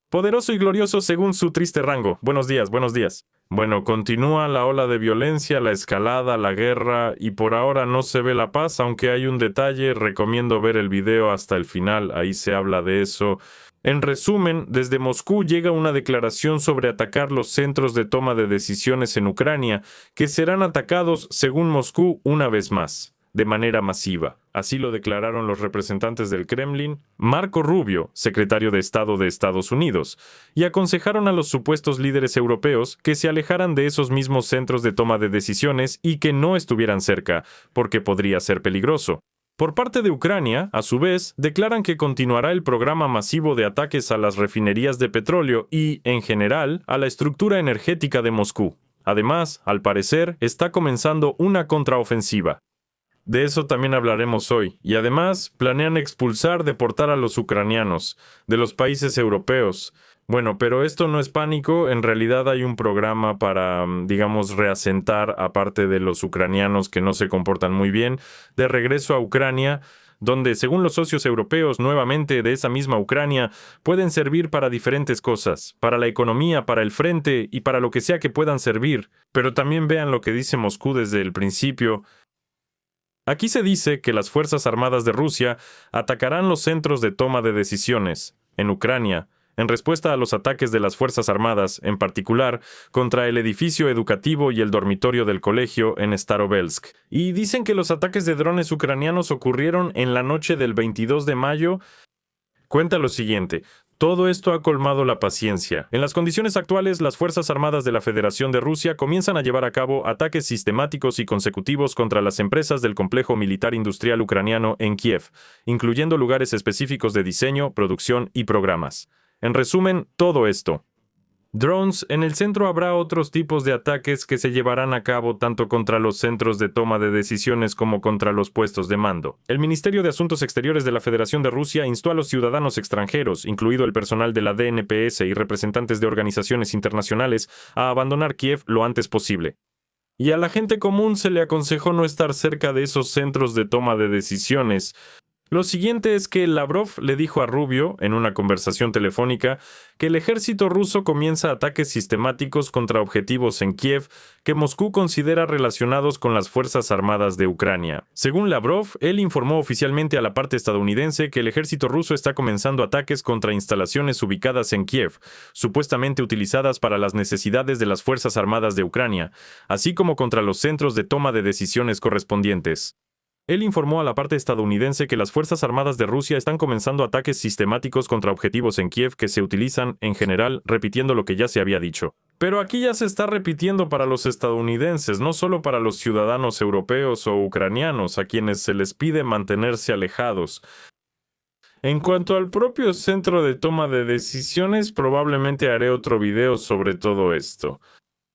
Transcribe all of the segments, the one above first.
Poderoso y glorioso según su triste rango. Buenos días, buenos días. Bueno, continúa la ola de violencia, la escalada, la guerra, y por ahora no se ve la paz, aunque hay un detalle, recomiendo ver el video hasta el final, ahí se habla de eso. En resumen, desde Moscú llega una declaración sobre atacar los centros de toma de decisiones en Ucrania, que serán atacados, según Moscú, una vez más, de manera masiva. Así lo declararon los representantes del Kremlin, Marco Rubio, secretario de Estado de Estados Unidos, y aconsejaron a los supuestos líderes europeos que se alejaran de esos mismos centros de toma de decisiones y que no estuvieran cerca, porque podría ser peligroso. Por parte de Ucrania, a su vez, declaran que continuará el programa masivo de ataques a las refinerías de petróleo y, en general, a la estructura energética de Moscú. Además, al parecer, está comenzando una contraofensiva. De eso también hablaremos hoy, y además planean expulsar, deportar a los ucranianos de los países europeos. Bueno, pero esto no es pánico, en realidad hay un programa para, digamos, reasentar a parte de los ucranianos que no se comportan muy bien, de regreso a Ucrania, donde, según los socios europeos, nuevamente de esa misma Ucrania, pueden servir para diferentes cosas, para la economía, para el frente y para lo que sea que puedan servir. Pero también vean lo que dice Moscú desde el principio. Aquí se dice que las Fuerzas Armadas de Rusia atacarán los centros de toma de decisiones, en Ucrania, en respuesta a los ataques de las Fuerzas Armadas, en particular, contra el edificio educativo y el dormitorio del colegio en Starovelsk. Y dicen que los ataques de drones ucranianos ocurrieron en la noche del 22 de mayo. Cuenta lo siguiente. Todo esto ha colmado la paciencia. En las condiciones actuales, las Fuerzas Armadas de la Federación de Rusia comienzan a llevar a cabo ataques sistemáticos y consecutivos contra las empresas del complejo militar industrial ucraniano en Kiev, incluyendo lugares específicos de diseño, producción y programas. En resumen, todo esto. Drones, en el centro habrá otros tipos de ataques que se llevarán a cabo tanto contra los centros de toma de decisiones como contra los puestos de mando. El Ministerio de Asuntos Exteriores de la Federación de Rusia instó a los ciudadanos extranjeros, incluido el personal de la DNPS y representantes de organizaciones internacionales, a abandonar Kiev lo antes posible. Y a la gente común se le aconsejó no estar cerca de esos centros de toma de decisiones. Lo siguiente es que Lavrov le dijo a Rubio, en una conversación telefónica, que el ejército ruso comienza ataques sistemáticos contra objetivos en Kiev que Moscú considera relacionados con las Fuerzas Armadas de Ucrania. Según Lavrov, él informó oficialmente a la parte estadounidense que el ejército ruso está comenzando ataques contra instalaciones ubicadas en Kiev, supuestamente utilizadas para las necesidades de las Fuerzas Armadas de Ucrania, así como contra los centros de toma de decisiones correspondientes. Él informó a la parte estadounidense que las Fuerzas Armadas de Rusia están comenzando ataques sistemáticos contra objetivos en Kiev que se utilizan, en general, repitiendo lo que ya se había dicho. Pero aquí ya se está repitiendo para los estadounidenses, no solo para los ciudadanos europeos o ucranianos, a quienes se les pide mantenerse alejados. En cuanto al propio centro de toma de decisiones, probablemente haré otro video sobre todo esto.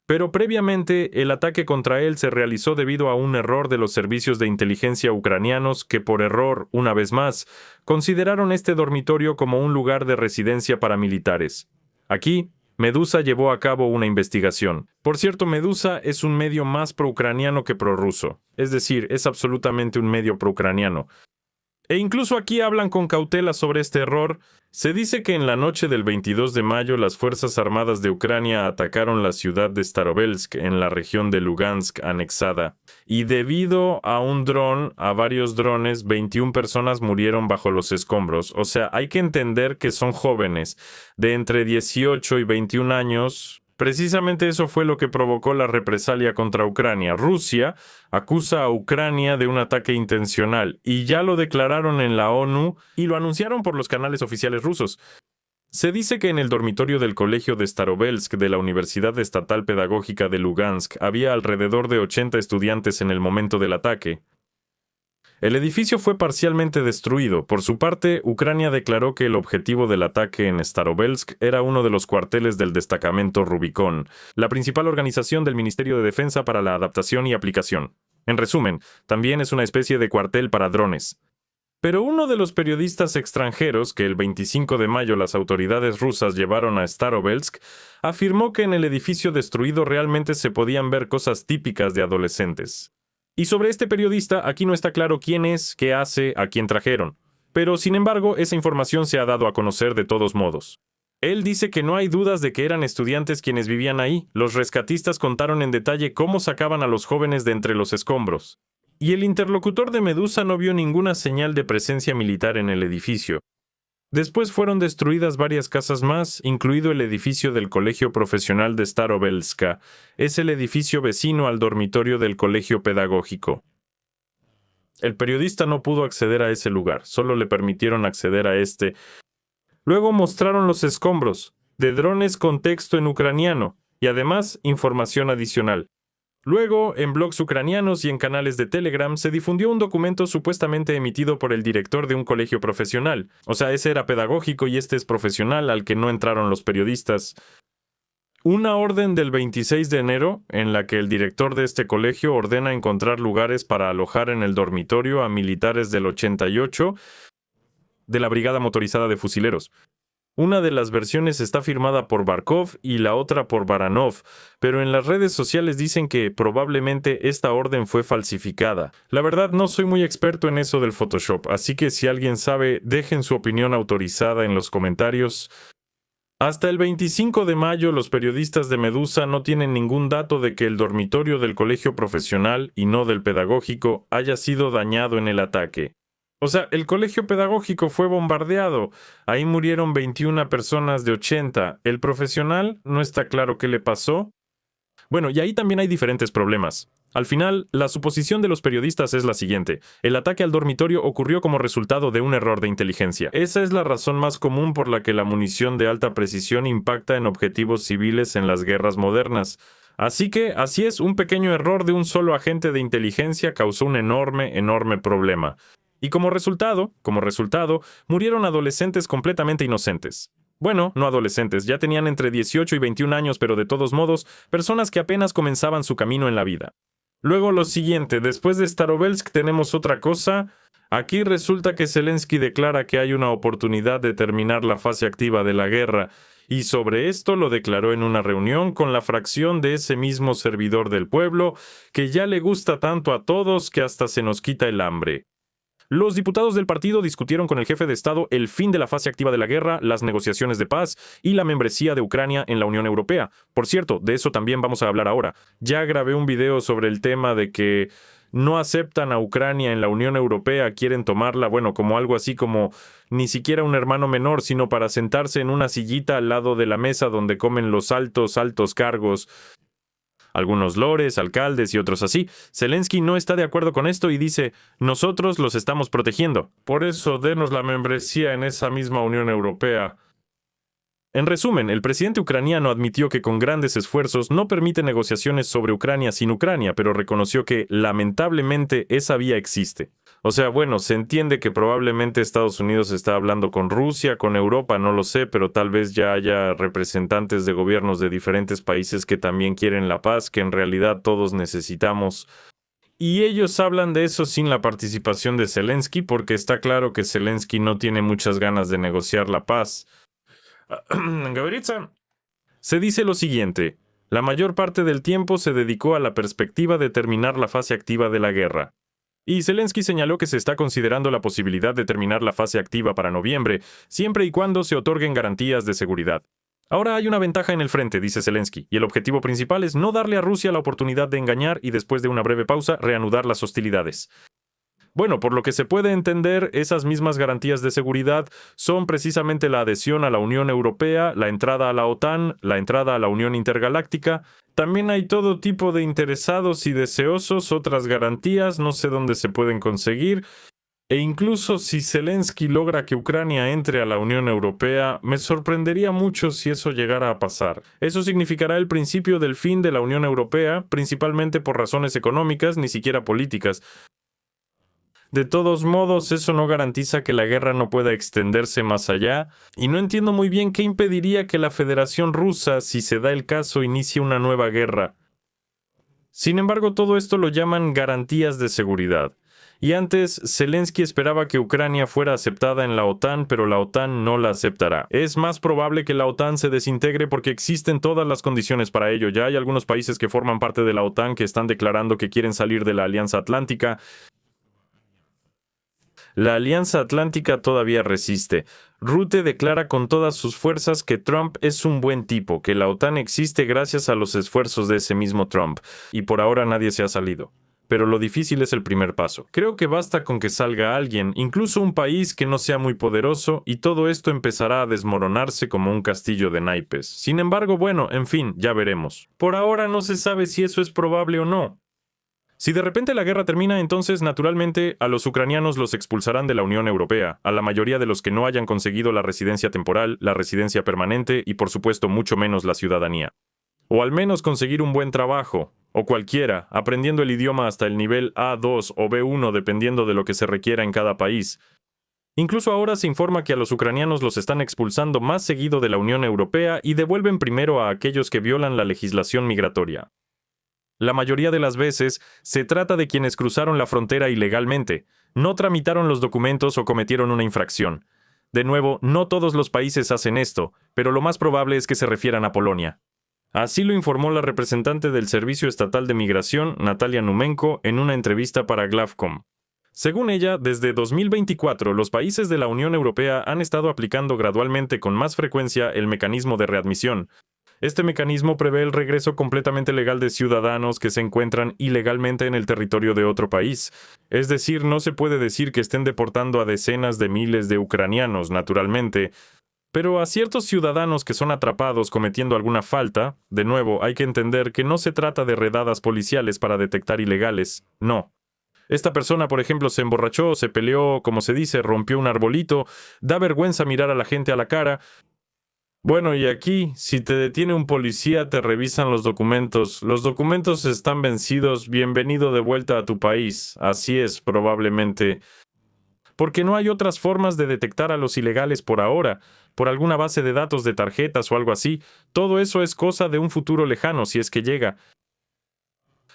Pero previamente, el ataque contra él se realizó debido a un error de los servicios de inteligencia ucranianos que por error, una vez más, consideraron este dormitorio como un lugar de residencia para militares. Aquí, Medusa llevó a cabo una investigación. Por cierto, Medusa es un medio más pro-ucraniano que pro-ruso. Es decir, es absolutamente un medio pro-ucraniano. E incluso aquí hablan con cautela sobre este error. Se dice que en la noche del 22 de mayo las Fuerzas Armadas de Ucrania atacaron la ciudad de Starovelsk en la región de Lugansk anexada. Y debido a un dron, a varios drones, 21 personas murieron bajo los escombros. O sea, hay que entender que son jóvenes, de entre 18 y 21 años. Precisamente eso fue lo que provocó la represalia contra Ucrania. Rusia acusa a Ucrania de un ataque intencional y ya lo declararon en la ONU y lo anunciaron por los canales oficiales rusos. Se dice que en el dormitorio del colegio de Starovelsk de la Universidad Estatal Pedagógica de Lugansk había alrededor de 80 estudiantes en el momento del ataque. El edificio fue parcialmente destruido. Por su parte, Ucrania declaró que el objetivo del ataque en Starovelsk era uno de los cuarteles del destacamento Rubicón, la principal organización del Ministerio de Defensa para la Adaptación y Aplicación. En resumen, también es una especie de cuartel para drones. Pero uno de los periodistas extranjeros que el 25 de mayo las autoridades rusas llevaron a Starovelsk afirmó que en el edificio destruido realmente se podían ver cosas típicas de adolescentes. Y sobre este periodista, aquí no está claro quién es, qué hace, a quién trajeron. Pero, sin embargo, esa información se ha dado a conocer de todos modos. Él dice que no hay dudas de que eran estudiantes quienes vivían ahí. Los rescatistas contaron en detalle cómo sacaban a los jóvenes de entre los escombros. Y el interlocutor de Medusa no vio ninguna señal de presencia militar en el edificio. Después fueron destruidas varias casas más, incluido el edificio del Colegio Profesional de Starobelska. Es el edificio vecino al dormitorio del Colegio Pedagógico. El periodista no pudo acceder a ese lugar, solo le permitieron acceder a este. Luego mostraron los escombros, de drones con texto en ucraniano, y además información adicional. Luego, en blogs ucranianos y en canales de Telegram se difundió un documento supuestamente emitido por el director de un colegio profesional. O sea, ese era pedagógico y este es profesional, al que no entraron los periodistas. Una orden del 26 de enero, en la que el director de este colegio ordena encontrar lugares para alojar en el dormitorio a militares del 88 de la Brigada Motorizada de Fusileros. Una de las versiones está firmada por Barkov y la otra por Baranov, pero en las redes sociales dicen que probablemente esta orden fue falsificada. La verdad no soy muy experto en eso del Photoshop, así que si alguien sabe, dejen su opinión autorizada en los comentarios. Hasta el 25 de mayo, los periodistas de Medusa no tienen ningún dato de que el dormitorio del colegio profesional, y no del pedagógico, haya sido dañado en el ataque. O sea, el colegio pedagógico fue bombardeado. Ahí murieron 21 personas de 80. El profesional, no está claro qué le pasó. Bueno, y ahí también hay diferentes problemas. Al final, la suposición de los periodistas es la siguiente. El ataque al dormitorio ocurrió como resultado de un error de inteligencia. Esa es la razón más común por la que la munición de alta precisión impacta en objetivos civiles en las guerras modernas. Así que, así es, un pequeño error de un solo agente de inteligencia causó un enorme problema. Y como resultado, murieron adolescentes completamente inocentes. Bueno, no adolescentes, ya tenían entre 18 y 21 años, pero de todos modos, personas que apenas comenzaban su camino en la vida. Luego lo siguiente, después de Starobelsk tenemos otra cosa. Aquí resulta que Zelensky declara que hay una oportunidad de terminar la fase activa de la guerra, y sobre esto lo declaró en una reunión con la fracción de ese mismo servidor del pueblo, que ya le gusta tanto a todos que hasta se nos quita el hambre. Los diputados del partido discutieron con el jefe de Estado el fin de la fase activa de la guerra, las negociaciones de paz y la membresía de Ucrania en la Unión Europea. Por cierto, de eso también vamos a hablar ahora. Ya grabé un video sobre el tema de que no aceptan a Ucrania en la Unión Europea, quieren tomarla, bueno, como algo así como ni siquiera un hermano menor, sino para sentarse en una sillita al lado de la mesa donde comen los altos cargos. Algunos lores, alcaldes y otros así. Zelensky no está de acuerdo con esto y dice, nosotros los estamos protegiendo. Por eso denos la membresía en esa misma Unión Europea. En resumen, el presidente ucraniano admitió que con grandes esfuerzos no permite negociaciones sobre Ucrania sin Ucrania, pero reconoció que, lamentablemente, esa vía existe. O sea, bueno, se entiende que probablemente Estados Unidos está hablando con Rusia, con Europa, no lo sé, pero tal vez ya haya representantes de gobiernos de diferentes países que también quieren la paz, que en realidad todos necesitamos. Y ellos hablan de eso sin la participación de Zelensky, porque está claro que Zelensky no tiene muchas ganas de negociar la paz. Se dice lo siguiente, la mayor parte del tiempo se dedicó a la perspectiva de terminar la fase activa de la guerra. Y Zelensky señaló que se está considerando la posibilidad de terminar la fase activa para noviembre, siempre y cuando se otorguen garantías de seguridad. Ahora hay una ventaja en el frente, dice Zelensky, y el objetivo principal es no darle a Rusia la oportunidad de engañar y después de una breve pausa reanudar las hostilidades. Bueno, por lo que se puede entender, esas mismas garantías de seguridad son precisamente la adhesión a la Unión Europea, la entrada a la OTAN, la entrada a la Unión Intergaláctica. También hay todo tipo de interesados y deseosos, otras garantías, no sé dónde se pueden conseguir. E incluso si Zelensky logra que Ucrania entre a la Unión Europea, me sorprendería mucho si eso llegara a pasar. Eso significará el principio del fin de la Unión Europea, principalmente por razones económicas, ni siquiera políticas. De todos modos, eso no garantiza que la guerra no pueda extenderse más allá, y no entiendo muy bien qué impediría que la Federación Rusa, si se da el caso, inicie una nueva guerra. Sin embargo, todo esto lo llaman garantías de seguridad. Y antes, Zelensky esperaba que Ucrania fuera aceptada en la OTAN, pero la OTAN no la aceptará. Es más probable que la OTAN se desintegre porque existen todas las condiciones para ello. Ya hay algunos países que forman parte de la OTAN que están declarando que quieren salir de la Alianza Atlántica. La Alianza Atlántica todavía resiste. Rutte declara con todas sus fuerzas que Trump es un buen tipo, que la OTAN existe gracias a los esfuerzos de ese mismo Trump, y por ahora nadie se ha salido. Pero lo difícil es el primer paso. Creo que basta con que salga alguien, incluso un país que no sea muy poderoso, y todo esto empezará a desmoronarse como un castillo de naipes. Sin embargo, bueno, en fin, ya veremos. Por ahora no se sabe si eso es probable o no. Si de repente la guerra termina, entonces, naturalmente, a los ucranianos los expulsarán de la Unión Europea, a la mayoría de los que no hayan conseguido la residencia temporal, la residencia permanente y, por supuesto, mucho menos la ciudadanía. O al menos conseguir un buen trabajo, o cualquiera, aprendiendo el idioma hasta el nivel A2 o B1 dependiendo de lo que se requiera en cada país. Incluso ahora se informa que a los ucranianos los están expulsando más seguido de la Unión Europea y devuelven primero a aquellos que violan la legislación migratoria. La mayoría de las veces se trata de quienes cruzaron la frontera ilegalmente, no tramitaron los documentos o cometieron una infracción. De nuevo, no todos los países hacen esto, pero lo más probable es que se refieran a Polonia. Así lo informó la representante del Servicio Estatal de Migración, Natalia Numenko, en una entrevista para Glafcom. Según ella, desde 2024 los países de la Unión Europea han estado aplicando gradualmente con más frecuencia el mecanismo de readmisión. Este mecanismo prevé el regreso completamente legal de ciudadanos que se encuentran ilegalmente en el territorio de otro país. Es decir, no se puede decir que estén deportando a decenas de miles de ucranianos, naturalmente, pero a ciertos ciudadanos que son atrapados cometiendo alguna falta. De nuevo, hay que entender que no se trata de redadas policiales para detectar ilegales, no. Esta persona, por ejemplo, se emborrachó, se peleó, como se dice, rompió un arbolito, da vergüenza mirar a la gente a la cara. Bueno, y aquí, si te detiene un policía, te revisan los documentos. Los documentos están vencidos, bienvenido de vuelta a tu país. Así es, probablemente. Porque no hay otras formas de detectar a los ilegales por ahora, por alguna base de datos de tarjetas o algo así. Todo eso es cosa de un futuro lejano, si es que llega.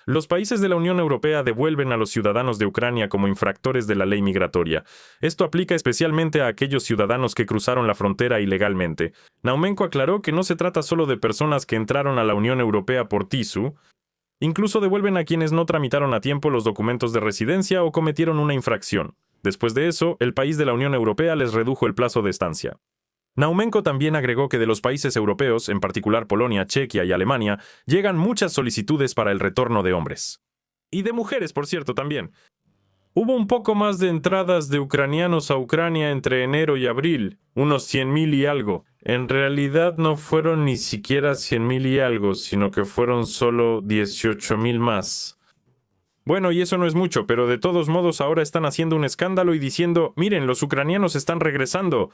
Los países de la Unión Europea devuelven a los ciudadanos de Ucrania como infractores de la ley migratoria. Esto aplica especialmente a aquellos ciudadanos que cruzaron la frontera ilegalmente. Naumenko aclaró que no se trata solo de personas que entraron a la Unión Europea por TISU. Incluso devuelven a quienes no tramitaron a tiempo los documentos de residencia o cometieron una infracción. Después de eso, el país de la Unión Europea les redujo el plazo de estancia. Naumenko también agregó que de los países europeos, en particular Polonia, Chequia y Alemania, llegan muchas solicitudes para el retorno de hombres. Y de mujeres, por cierto, también. Hubo un poco más de entradas de ucranianos a Ucrania entre enero y abril, unos 100,000 y algo. En realidad no fueron ni siquiera 100,000 y algo, sino que fueron solo 18,000 más. Bueno, y eso no es mucho, pero de todos modos ahora están haciendo un escándalo y diciendo, miren, los ucranianos están regresando.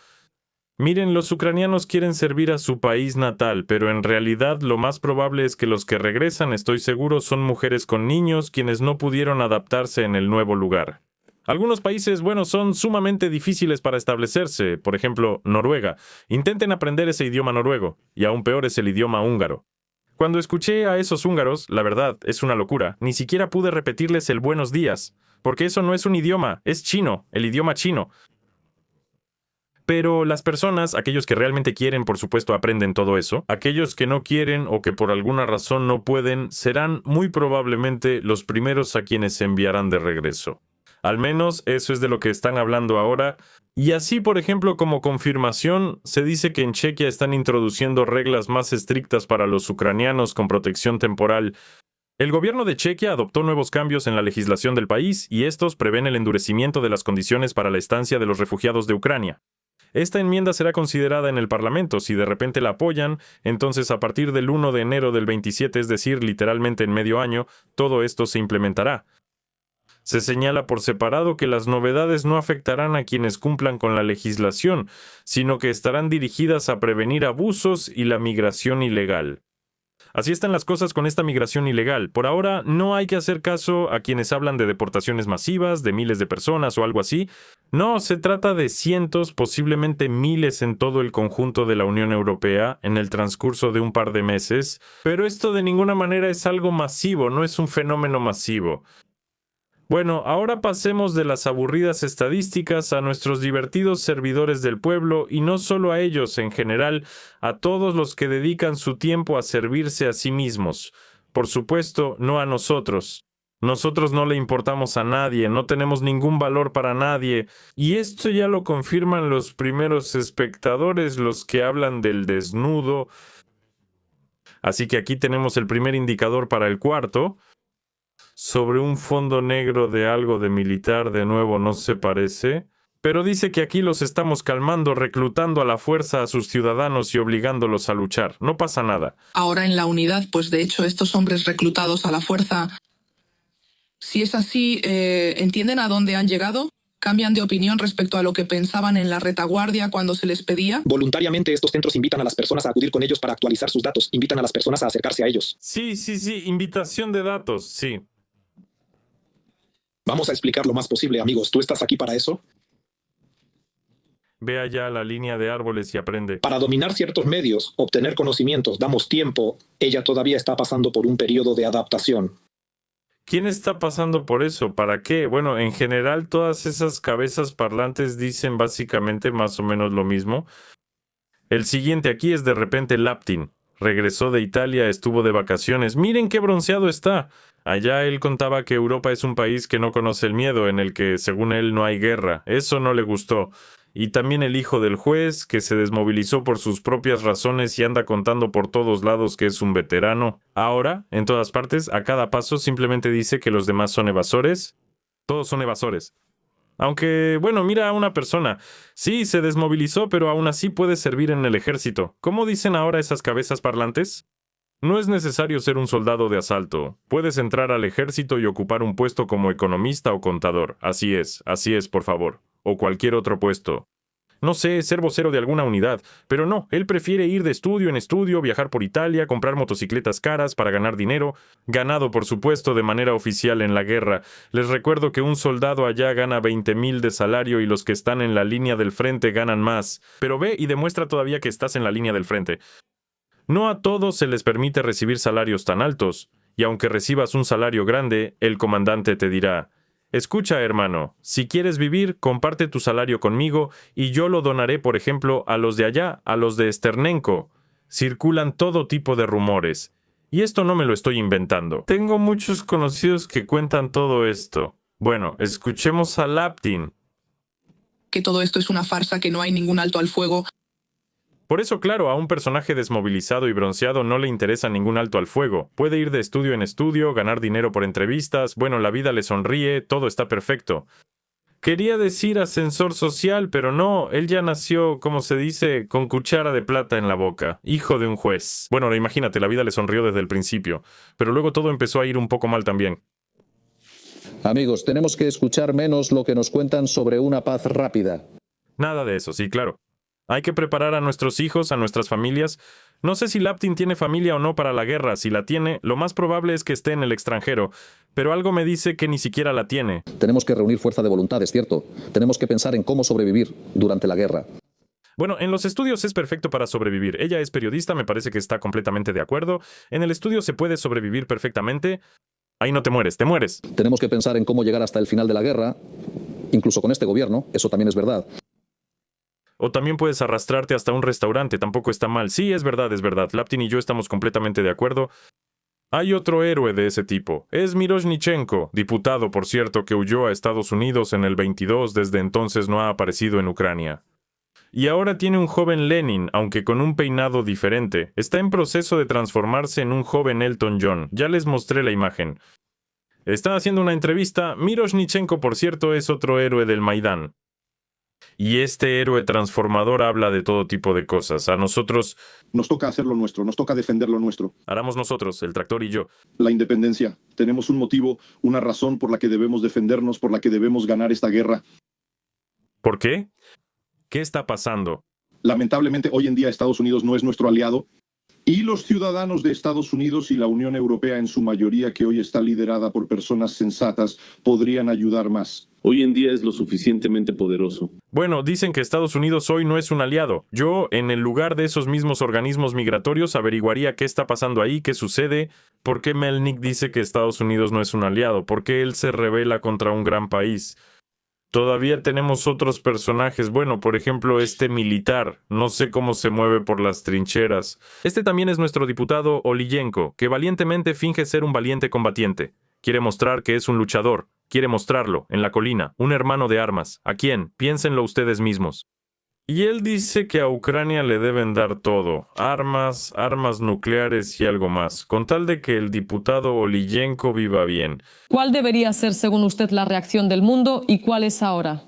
Miren, los ucranianos quieren servir a su país natal, pero en realidad lo más probable es que los que regresan, estoy seguro, son mujeres con niños quienes no pudieron adaptarse en el nuevo lugar. Algunos países, bueno, son sumamente difíciles para establecerse, por ejemplo, Noruega. Intenten aprender ese idioma noruego, y aún peor es el idioma húngaro. Cuando escuché a esos húngaros, la verdad, es una locura, ni siquiera pude repetirles el buenos días, porque eso no es un idioma, es chino, el idioma chino. Pero las personas, aquellos que realmente quieren, por supuesto, aprenden todo eso. Aquellos que no quieren o que por alguna razón no pueden, serán muy probablemente los primeros a quienes se enviarán de regreso. Al menos eso es de lo que están hablando ahora. Y así, por ejemplo, como confirmación, se dice que en Chequia están introduciendo reglas más estrictas para los ucranianos con protección temporal. El gobierno de Chequia adoptó nuevos cambios en la legislación del país y estos prevén el endurecimiento de las condiciones para la estancia de los refugiados de Ucrania. Esta enmienda será considerada en el Parlamento. Si de repente la apoyan, entonces a partir del 1 de enero del 27, es decir, literalmente en medio año, todo esto se implementará. Se señala por separado que las novedades no afectarán a quienes cumplan con la legislación, sino que estarán dirigidas a prevenir abusos y la migración ilegal. Así están las cosas con esta migración ilegal. Por ahora, no hay que hacer caso a quienes hablan de deportaciones masivas, de miles de personas o algo así. No, se trata de cientos, posiblemente miles en todo el conjunto de la Unión Europea en el transcurso de un par de meses. Pero esto de ninguna manera es algo masivo, no es un fenómeno masivo. Bueno, ahora pasemos de las aburridas estadísticas a nuestros divertidos servidores del pueblo, y no solo a ellos, en general, a todos los que dedican su tiempo a servirse a sí mismos. Por supuesto, no a nosotros. Nosotros no le importamos a nadie, no tenemos ningún valor para nadie. Y esto ya lo confirman los primeros espectadores, los que hablan del desnudo. Así que aquí tenemos el primer indicador para el cuarto. Sobre un fondo negro de algo de militar, de nuevo no se parece. Pero dice que aquí los estamos calmando, reclutando a la fuerza a sus ciudadanos y obligándolos a luchar. No pasa nada. Ahora en la unidad, pues de hecho estos hombres reclutados a la fuerza, si es así, ¿entienden a dónde han llegado? ¿Cambian de opinión respecto a lo que pensaban en la retaguardia cuando se les pedía? Voluntariamente estos centros invitan a las personas a acudir con ellos para actualizar sus datos, invitan a las personas a acercarse a ellos. Sí, invitación de datos, sí. Vamos a explicar lo más posible, amigos. ¿Tú estás aquí para eso? Ve allá la línea de árboles y aprende. Para dominar ciertos medios, obtener conocimientos, damos tiempo. Ella todavía está pasando por un periodo de adaptación. ¿Quién está pasando por eso? ¿Para qué? Bueno, en general todas esas cabezas parlantes dicen básicamente más o menos lo mismo. El siguiente aquí es de repente Laptin. Regresó de Italia, estuvo de vacaciones. ¡Miren qué bronceado está! Allá él contaba que Europa es un país que no conoce el miedo, en el que, según él, no hay guerra. Eso no le gustó. Y también el hijo del juez, que se desmovilizó por sus propias razones y anda contando por todos lados que es un veterano. Ahora, en todas partes, a cada paso simplemente dice que los demás son evasores. Todos son evasores. Aunque, bueno, mira a una persona. Sí, se desmovilizó, pero aún así puede servir en el ejército. ¿Cómo dicen ahora esas cabezas parlantes? No es necesario ser un soldado de asalto. Puedes entrar al ejército y ocupar un puesto como economista o contador. Así es, por favor. O cualquier otro puesto. No sé, ser vocero de alguna unidad, pero no, él prefiere ir de estudio en estudio, viajar por Italia, comprar motocicletas caras para ganar dinero, ganado por supuesto de manera oficial en la guerra. Les recuerdo que un soldado allá gana 20,000 de salario y los que están en la línea del frente ganan más. Pero ve y demuestra todavía que estás en la línea del frente. No a todos se les permite recibir salarios tan altos, y aunque recibas un salario grande, el comandante te dirá: escucha, hermano, si quieres vivir, comparte tu salario conmigo y yo lo donaré, por ejemplo, a los de allá, a los de Sternenko. Circulan todo tipo de rumores. Y esto no me lo estoy inventando. Tengo muchos conocidos que cuentan todo esto. Bueno, escuchemos a Laptin. Que todo esto es una farsa, que no hay ningún alto al fuego. Por eso, claro, a un personaje desmovilizado y bronceado no le interesa ningún alto al fuego. Puede ir de estudio en estudio, ganar dinero por entrevistas, bueno, la vida le sonríe, todo está perfecto. Quería decir ascensor social, pero no, él ya nació, como se dice, con cuchara de plata en la boca, hijo de un juez. Bueno, imagínate, la vida le sonrió desde el principio, pero luego todo empezó a ir un poco mal también. Amigos, tenemos que escuchar menos lo que nos cuentan sobre una paz rápida. Nada de eso, sí, claro. Hay que preparar a nuestros hijos, a nuestras familias. No sé si Laptin tiene familia o no para la guerra. Si la tiene, lo más probable es que esté en el extranjero. Pero algo me dice que ni siquiera la tiene. Tenemos que reunir fuerza de voluntad, es cierto. Tenemos que pensar en cómo sobrevivir durante la guerra. Bueno, en los estudios es perfecto para sobrevivir. Ella es periodista, me parece que está completamente de acuerdo. En el estudio se puede sobrevivir perfectamente. Ahí no te mueres, te mueres. Tenemos que pensar en cómo llegar hasta el final de la guerra, incluso con este gobierno, eso también es verdad. O también puedes arrastrarte hasta un restaurante, tampoco está mal. Sí, es verdad. Laptin y yo estamos completamente de acuerdo. Hay otro héroe de ese tipo. Es Miroshnichenko, diputado, por cierto, que huyó a Estados Unidos en el 22, desde entonces no ha aparecido en Ucrania. Y ahora tiene un joven Lenin, aunque con un peinado diferente. Está en proceso de transformarse en un joven Elton John. Ya les mostré la imagen. Está haciendo una entrevista. Miroshnichenko, por cierto, es otro héroe del Maidán. Y este héroe transformador habla de todo tipo de cosas. A nosotros nos toca hacer lo nuestro, nos toca defender lo nuestro. Haremos nosotros, el tractor y yo. La independencia. Tenemos un motivo, una razón por la que debemos defendernos, por la que debemos ganar esta guerra. ¿Por qué? ¿Qué está pasando? Lamentablemente, hoy en día Estados Unidos no es nuestro aliado. Y los ciudadanos de Estados Unidos y la Unión Europea, en su mayoría, que hoy está liderada por personas sensatas, podrían ayudar más. Hoy en día es lo suficientemente poderoso. Bueno, dicen que Estados Unidos hoy no es un aliado. Yo, en el lugar de esos mismos organismos migratorios, averiguaría qué está pasando ahí, qué sucede, por qué Melnik dice que Estados Unidos no es un aliado, por qué él se rebela contra un gran país. Todavía tenemos otros personajes, bueno, por ejemplo, este militar, no sé cómo se mueve por las trincheras. Este también es nuestro diputado Oliyenko, que valientemente finge ser un valiente combatiente. Quiere mostrar que es un luchador. Quiere mostrarlo, en la colina, un hermano de armas. ¿A quién? Piénsenlo ustedes mismos. Y él dice que a Ucrania le deben dar todo, armas, armas nucleares y algo más, con tal de que el diputado Olyenko viva bien. ¿Cuál debería ser, según usted, la reacción del mundo y cuál es ahora?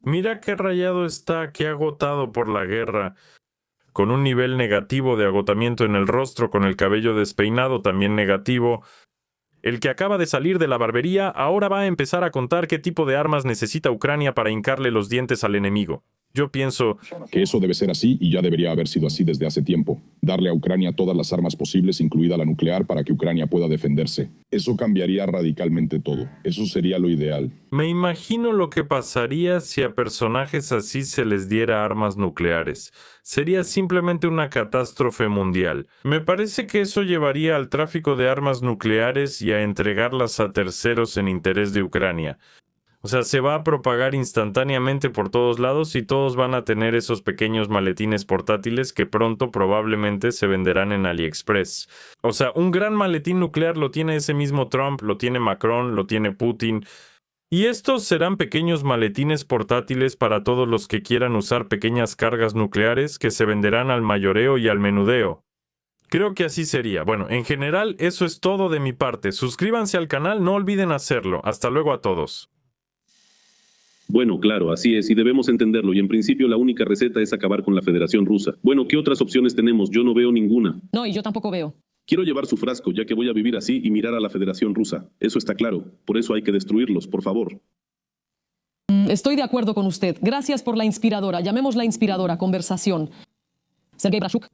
Mira qué rayado está, qué agotado por la guerra, con un nivel negativo de agotamiento en el rostro, con el cabello despeinado también negativo. El que acaba de salir de la barbería ahora va a empezar a contar qué tipo de armas necesita Ucrania para hincarle los dientes al enemigo. Yo pienso que eso debe ser así y ya debería haber sido así desde hace tiempo. Darle a Ucrania todas las armas posibles, incluida la nuclear, para que Ucrania pueda defenderse. Eso cambiaría radicalmente todo. Eso sería lo ideal. Me imagino lo que pasaría si a personajes así se les diera armas nucleares. Sería simplemente una catástrofe mundial. Me parece que eso llevaría al tráfico de armas nucleares y a entregarlas a terceros en interés de Ucrania. O sea, se va a propagar instantáneamente por todos lados y todos van a tener esos pequeños maletines portátiles que pronto probablemente se venderán en AliExpress. O sea, un gran maletín nuclear lo tiene ese mismo Trump, lo tiene Macron, lo tiene Putin. Y estos serán pequeños maletines portátiles para todos los que quieran usar pequeñas cargas nucleares que se venderán al mayoreo y al menudeo. Creo que así sería. Bueno, en general eso es todo de mi parte. Suscríbanse al canal, no olviden hacerlo. Hasta luego a todos. Bueno, claro, así es, y debemos entenderlo, y en principio la única receta es acabar con la Federación Rusa. Bueno, ¿qué otras opciones tenemos? Yo no veo ninguna. No, y yo tampoco veo. Quiero llevar su frasco, ya que voy a vivir así y mirar a la Federación Rusa. Eso está claro. Por eso hay que destruirlos, por favor. Estoy de acuerdo con usted. Gracias por la inspiradora, llamémosla inspiradora, conversación. Sergei Brashuk.